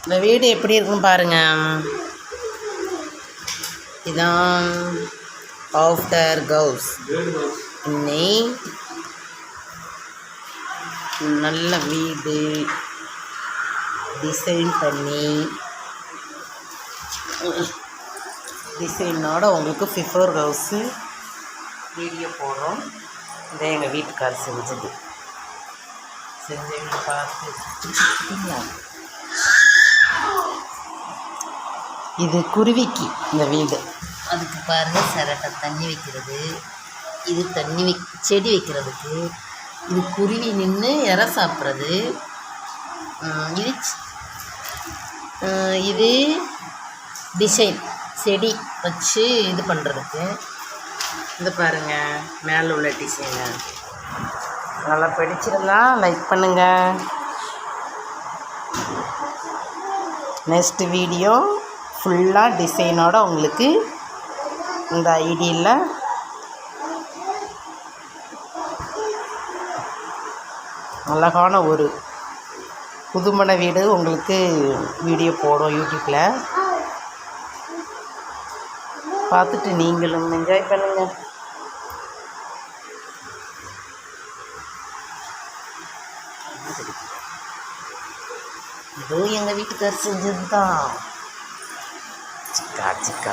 இந்த வீடு எப்படி இருக்குன்னு பாருங்கள். இதான் ஆஃப்டர் கவுஸ். இன்னை நல்ல வீடு டிசைன் பண்ணி டிசைனோட உங்களுக்கு பிஃபோர் ஹவுஸு வீடியோ போடுறோம். இதை எங்கள் வீட்டுக்கார் செஞ்சது. பார்த்து இது குருவிக்கு இந்த வீடு. அதுக்கு பாருங்கள் சிரட்டை தண்ணி வைக்கிறது. இது தண்ணி செடி வைக்கிறதுக்கு. இது குருவி நின்று இறை சாப்பிட்றது. இது டிசைன் செடி வச்சு இது பண்ணுறதுக்கு. இது பாருங்கள் மேலே உள்ள டிசைனு. நல்லா பிடிச்சிருந்தா லைக் பண்ணுங்கள். நெக்ஸ்ட் வீடியோ ஃபுல்லாக டிசைனோட உங்களுக்கு இந்த ஐடியில் அழகான ஒரு புதுமண வீடு உங்களுக்கு வீடியோ போடும் யூடியூப்பில். பார்த்துட்டு நீங்களும் என்ஜாய் பண்ணுங்கள். இதுவும் எங்கள் வீட்டுக்கார் செஞ்சது தான். சிக்கா சிக்கா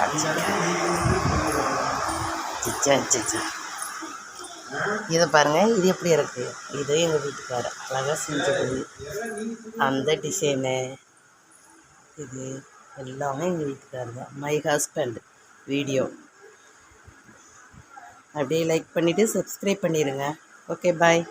சிச்சா சிச்சா. இதை பாருங்கள், இது எப்படி இருக்குது. இது எங்கள் வீட்டுக்கார அழகாக செஞ்சது. அந்த டிசைனு இது எல்லாமே எங்கள் வீட்டுக்காரர் தான். My husband video. அப்படியே லைக் பண்ணிவிட்டு சப்ஸ்கிரைப் பண்ணிடுங்க. Okay bye.